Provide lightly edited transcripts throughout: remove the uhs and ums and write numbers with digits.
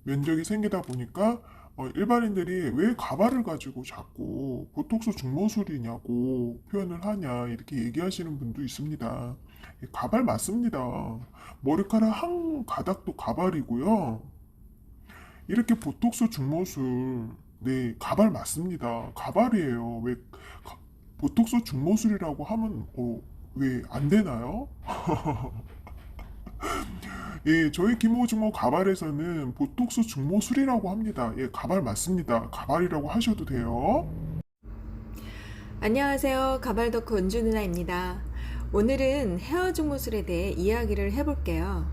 면적이 생기다 보니까 일반인들이 왜 가발을 가지고 자꾸 보톡스 중모술이냐고 표현을 하냐 이렇게 얘기하시는 분도 있습니다. 가발 맞습니다. 머리카락 한 가닥도 가발이고요. 이렇게 보톡스 중모술, 네, 가발 맞습니다. 가발이에요. 왜 보톡스 중모술이라고 하면 왜 안 되나요? 예, 저희 김호중모 가발에서는 보톡스 중모술이라고 합니다. 예, 가발 맞습니다. 가발이라고 하셔도 돼요. 안녕하세요. 가발덕후 은주 누나입니다. 오늘은 헤어 중모술에 대해 이야기를 해볼게요.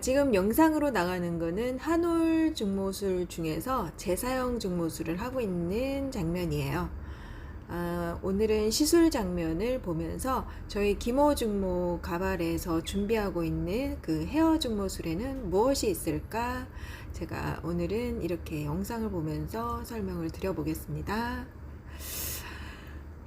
지금 영상으로 나가는 거는 한올 중모술 중에서 재사용 중모술을 하고 있는 장면이에요. 오늘은 시술 장면을 보면서 저희 김호 중모 가발에서 준비하고 있는 그 헤어 중모술에는 무엇이 있을까? 제가 오늘은 이렇게 영상을 보면서 설명을 드려보겠습니다.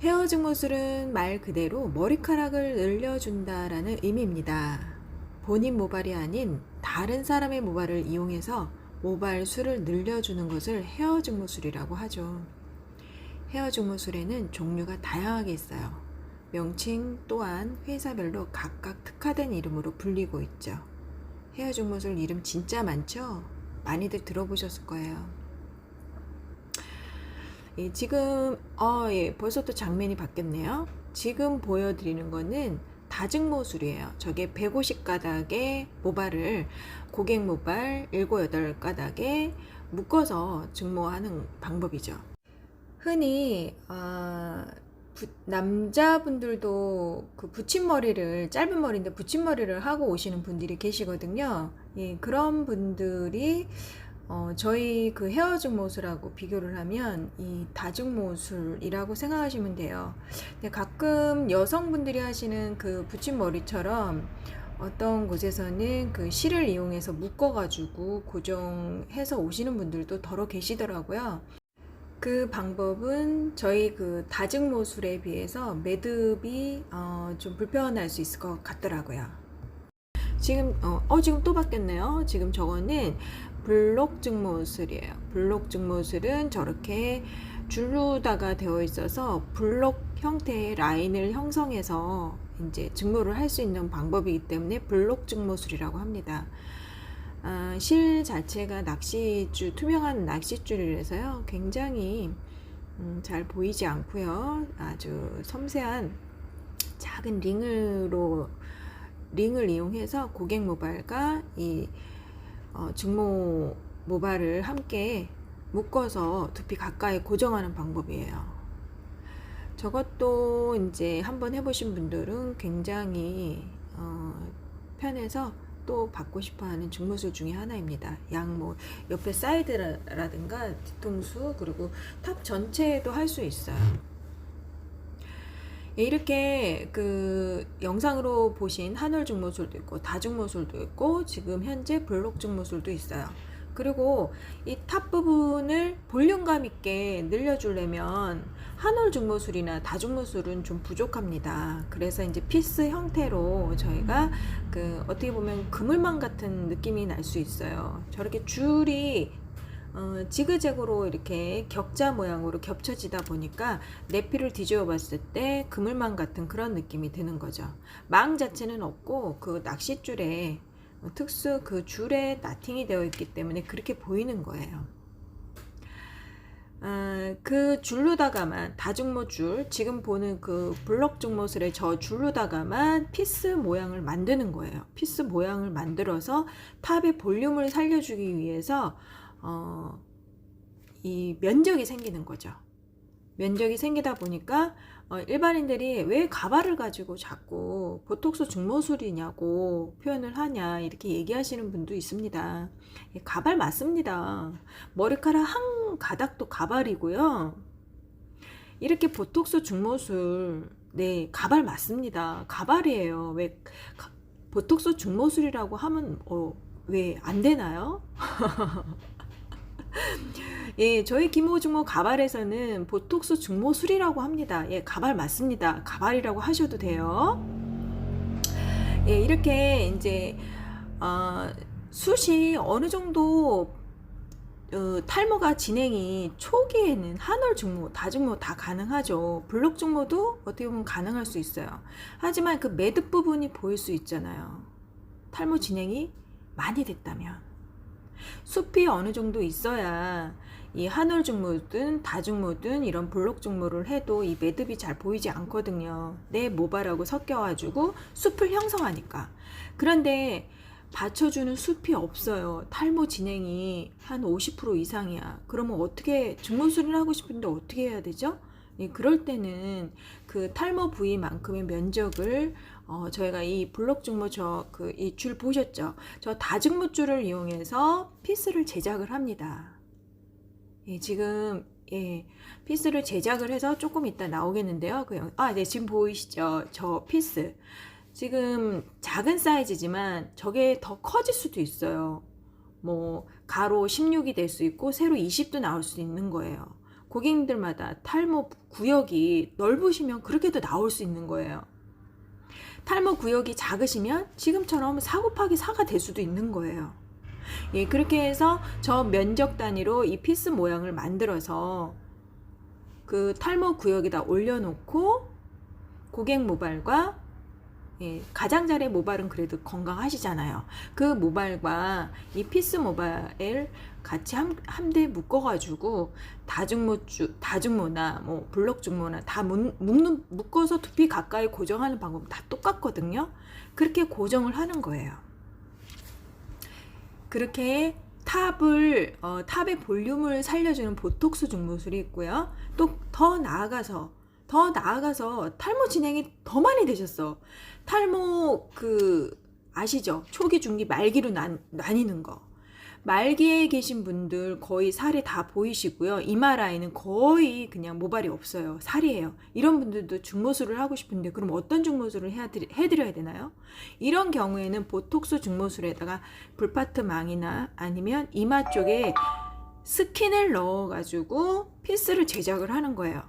헤어 증모술은 말 그대로 머리카락을 늘려준다라는 의미입니다. 본인 모발이 아닌 다른 사람의 모발을 이용해서 모발 수를 늘려주는 것을 헤어 증모술이라고 하죠. 헤어 증모술에는 종류가 다양하게 있어요. 명칭 또한 회사별로 각각 특화된 이름으로 불리고 있죠. 헤어 증모술 이름 진짜 많죠? 많이들 들어보셨을 거예요. 지금 벌써 또 장면이 바뀌었네요. 지금 보여드리는 거는 다증모술이에요. 저게 150가닥의 모발을 고객 모발 7, 8가닥에 묶어서 증모하는 방법이죠. 흔히 남자분들도 그 붙임머리를, 짧은 머리인데 붙임머리를 하고 오시는 분들이 계시거든요. 그런 분들이 저희 그 헤어 증모술하고 비교를 하면 이 다증모술이라고 생각하시면 돼요. 근데 가끔 여성분들이 하시는 그 붙임머리처럼 어떤 곳에서는 그 실을 이용해서 묶어가지고 고정해서 오시는 분들도 더러 계시더라고요. 그 방법은 저희 그 다증모술에 비해서 매듭이 좀 불편할 수 있을 것 같더라고요. 지금 지금 또 바뀌었네요. 지금 저거는 블록 증모술이에요. 블록 증모술은 저렇게 줄루다가 되어 있어서 블록 형태의 라인을 형성해서 이제 증모를 할 수 있는 방법이기 때문에 블록 증모술이라고 합니다. 실 자체가 낚싯줄, 투명한 낚싯줄이라서요. 굉장히 잘 보이지 않고요. 아주 섬세한 작은 링을 이용해서 고객 모발과 이 증모 모발을 함께 묶어서 두피 가까이 고정하는 방법이에요. 저것도 이제 한번 해보신 분들은 굉장히 편해서 또 받고 싶어하는 증모술 중에 하나입니다. 옆에 사이드라든가 뒤통수 그리고 탑 전체에도 할 수 있어요. 이렇게 그 영상으로 보신 한올 증모술도 있고 다증모술도 있고 지금 현재 블록 증모술도 있어요. 그리고 이 탑 부분을 볼륨감 있게 늘려주려면 한올 증모술이나 다증모술은 좀 부족합니다. 그래서 이제 피스 형태로 저희가 그 어떻게 보면 그물망 같은 느낌이 날 수 있어요. 저렇게 줄이 지그재그로 이렇게 격자 모양으로 겹쳐지다 보니까 내피를 뒤집어 봤을 때 그물망 같은 그런 느낌이 드는 거죠. 망 자체는 없고 그 낚싯줄에 특수 그 줄에 나팅이 되어 있기 때문에 그렇게 보이는 거예요. 그 줄로다가만 다증모줄, 지금 보는 그 블럭 증모술의 저 줄로다가만 피스 모양을 만드는 거예요. 피스 모양을 만들어서 탑의 볼륨을 살려주기 위해서 이 면적이 생기는 거죠. 면적이 생기다 보니까 일반인들이 왜 가발을 가지고 자꾸 보톡스 중모술이냐고 표현을 하냐 이렇게 얘기하시는 분도 있습니다. 가발 맞습니다. 머리카락 한 가닥도 가발이고요. 이렇게 보톡스 중모술, 네, 가발 맞습니다. 가발이에요. 왜 보톡스 중모술이라고 하면 왜 안 되나요? 저희 김호중모 가발에서는 보톡스 중모술이라고 합니다. 가발 맞습니다. 가발이라고 하셔도 돼요. 이렇게 이제 숱이 어느 정도 탈모가 진행이 초기에는 한올 중모, 다중모 다 가능하죠. 블록 중모도 어떻게 보면 가능할 수 있어요. 하지만 그 매듭 부분이 보일 수 있잖아요. 탈모 진행이 많이 됐다면. 숲이 어느 정도 있어야 이 한올 중모든 다중모든 이런 블록 중모를 해도 이 매듭이 잘 보이지 않거든요. 내 모발하고 섞여가지고 숲을 형성하니까. 그런데 받쳐주는 숲이 없어요. 탈모 진행이 한 50% 이상이야. 그러면 어떻게 중모술을 하고 싶은데 어떻게 해야 되죠? 예, 그럴 때는 그 탈모 부위만큼의 면적을 저희가 이 블록 중모 이 줄 보셨죠? 저 다중모 줄을 이용해서 피스를 제작을 합니다. 예, 지금 피스를 제작을 해서 조금 이따 나오겠는데요. 네, 지금 보이시죠? 저 피스. 지금 작은 사이즈지만 저게 더 커질 수도 있어요. 뭐 가로 16이 될 수 있고 세로 20도 나올 수 있는 거예요. 고객님들마다 탈모 구역이 넓으시면 그렇게도 나올 수 있는 거예요. 탈모 구역이 작으시면 지금처럼 4 곱하기 4가 될 수도 있는 거예요. 예, 그렇게 해서 저 면적 단위로 이 피스 모양을 만들어서 그 탈모 구역에다 올려놓고 고객 모발과 가장자리 모발은 그래도 건강하시잖아요. 그 모발과 이 피스 모발을 같이 함대 묶어가지고 다중모나 뭐 블록 중모나 다 묶어서 두피 가까이 고정하는 방법은 다 똑같거든요. 그렇게 고정을 하는 거예요. 그렇게 탑의 볼륨을 살려주는 보톡스 중모술이 있고요. 또 더 나아가서 탈모 진행이 더 많이 되셨어. 탈모 아시죠? 초기, 중기, 말기로 나뉘는 거. 말기에 계신 분들 거의 살이 다 보이시고요. 이마 라인은 거의 그냥 모발이 없어요. 살이에요. 이런 분들도 중모술을 하고 싶은데 그럼 어떤 중모술을 해드려야 되나요? 이런 경우에는 보톡스 중모술에다가 불파트망이나 아니면 이마 쪽에 스킨을 넣어가지고 피스를 제작을 하는 거예요.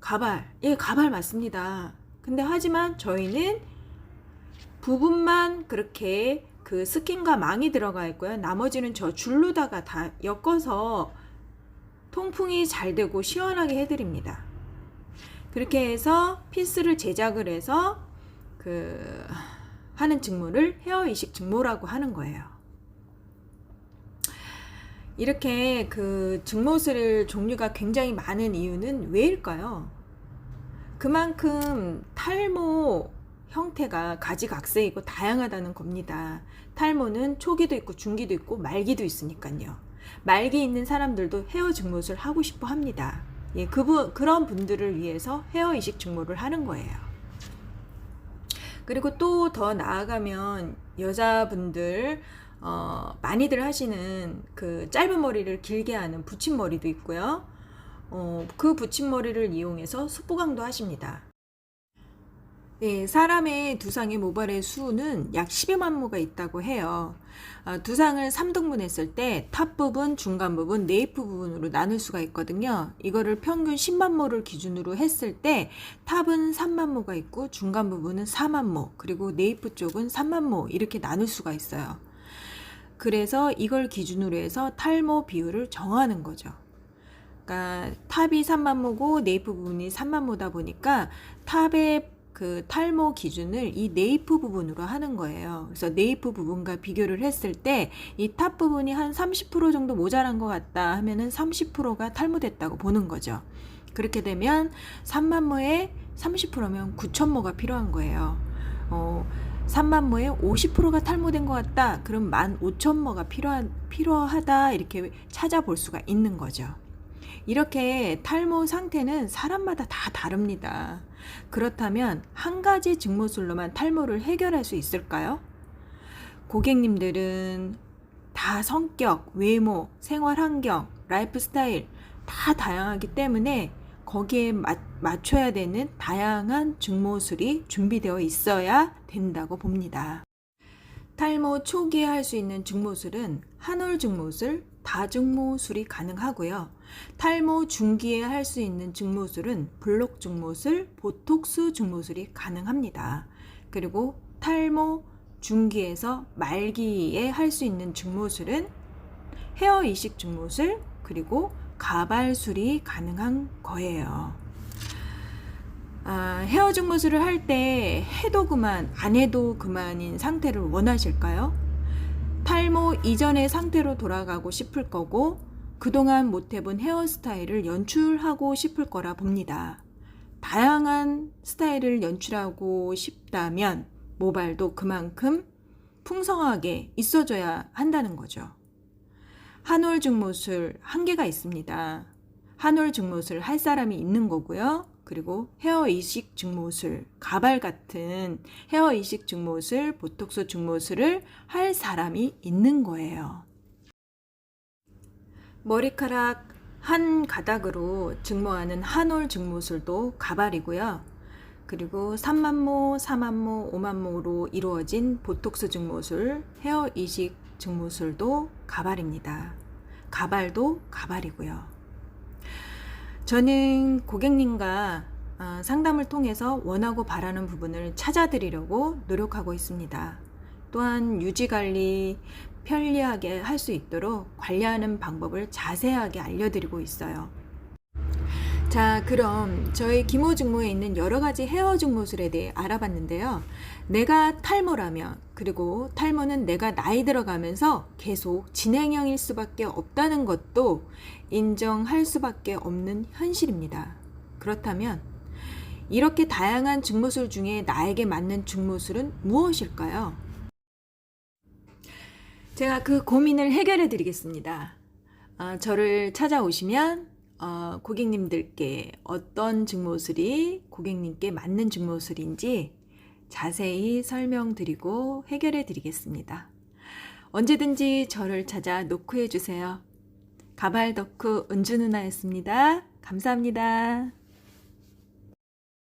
가발 맞습니다. 근데 하지만 저희는 부분만 그렇게 그 스킨과 망이 들어가 있고요. 나머지는 저 줄로다가 다 엮어서 통풍이 잘 되고 시원하게 해드립니다. 그렇게 해서 피스를 제작을 해서 하는 증모를 헤어 이식 증모라고 하는 거예요. 이렇게 증모술 종류가 굉장히 많은 이유는 왜일까요? 그만큼 탈모 형태가 가지각색이고 다양하다는 겁니다. 탈모는 초기도 있고 중기도 있고 말기도 있으니까요. 말기 있는 사람들도 헤어 증모술 하고 싶어 합니다. 예, 그런 분들을 위해서 헤어 이식 증모를 하는 거예요. 그리고 또 더 나아가면 여자분들 많이들 하시는 짧은 머리를 길게 하는 붙임머리도 있고요. 그 붙임머리를 이용해서 숯보강도 하십니다. 네, 사람의 두상의 모발의 수는 약 12만 모가 있다고 해요. 두상을 3등분 했을 때 탑 부분, 중간 부분, 네이프 부분으로 나눌 수가 있거든요. 이거를 평균 10만 모를 기준으로 했을 때 탑은 3만 모가 있고 중간 부분은 4만 모, 그리고 네이프 쪽은 3만 모 이렇게 나눌 수가 있어요. 그래서 이걸 기준으로 해서 탈모 비율을 정하는 거죠. 그러니까 탑이 3만 모고 네이프 부분이 3만 모다 보니까 탑의 탈모 기준을 이 네이프 부분으로 하는 거예요. 그래서 네이프 부분과 비교를 했을 때 이 탑 부분이 한 30% 정도 모자란 것 같다 하면은 30%가 탈모됐다고 보는 거죠. 그렇게 되면 3만 모에 30%면 9천 모가 필요한 거예요. 3만 모에 50%가 탈모된 것 같다. 그럼 15,000모가 필요하다. 이렇게 찾아볼 수가 있는 거죠. 이렇게 탈모 상태는 사람마다 다 다릅니다. 그렇다면 한 가지 증모술로만 탈모를 해결할 수 있을까요? 고객님들은 다 성격, 외모, 생활 환경, 라이프 스타일 다 다양하기 때문에 거기에 맞춰야 되는 다양한 증모술이 준비되어 있어야 된다고 봅니다. 탈모 초기에 할 수 있는 증모술은 한올 증모술, 다증모술이 가능하고요. 탈모 중기에 할 수 있는 증모술은 블록 증모술, 보톡스 증모술이 가능합니다. 그리고 탈모 중기에서 말기에 할 수 있는 중모술은 헤어 이식 중모술 그리고 가발술이 가능한 거예요. 헤어 중모술을 할 때 해도 그만 안 해도 그만인 상태를 원하실까요? 탈모 이전의 상태로 돌아가고 싶을 거고 그동안 못 해본 헤어스타일을 연출하고 싶을 거라 봅니다. 다양한 스타일을 연출하고 싶다면 모발도 그만큼 풍성하게 있어줘야 한다는 거죠. 한올 중모술 한계가 있습니다. 한올 중모술 할 사람이 있는 거고요. 그리고 헤어 이식 중모술, 가발 같은 헤어 이식 중모술, 보톡스 중모술을 할 사람이 있는 거예요. 머리카락 한 가닥으로 증모하는 한올 증모술도 가발이고요. 그리고 3만모, 4만모, 5만모로 이루어진 보톡스 증모술, 헤어 이식 증모술도 가발입니다. 가발도 가발이고요. 저는 고객님과 상담을 통해서 원하고 바라는 부분을 찾아드리려고 노력하고 있습니다. 또한 유지관리 편리하게 할 수 있도록 관리하는 방법을 자세하게 알려드리고 있어요. 자, 그럼 저희 기모증모에 있는 여러 가지 헤어 증모술에 대해 알아봤는데요. 내가 탈모라면, 그리고 탈모는 내가 나이 들어가면서 계속 진행형일 수밖에 없다는 것도 인정할 수밖에 없는 현실입니다. 그렇다면 이렇게 다양한 증모술 중에 나에게 맞는 증모술은 무엇일까요? 제가 그 고민을 해결해 드리겠습니다. 저를 찾아오시면 고객님들께 어떤 증모술이 고객님께 맞는 증모술인지 자세히 설명드리고 해결해 드리겠습니다. 언제든지 저를 찾아 노크해 주세요. 가발 덕후 은주 누나였습니다. 감사합니다.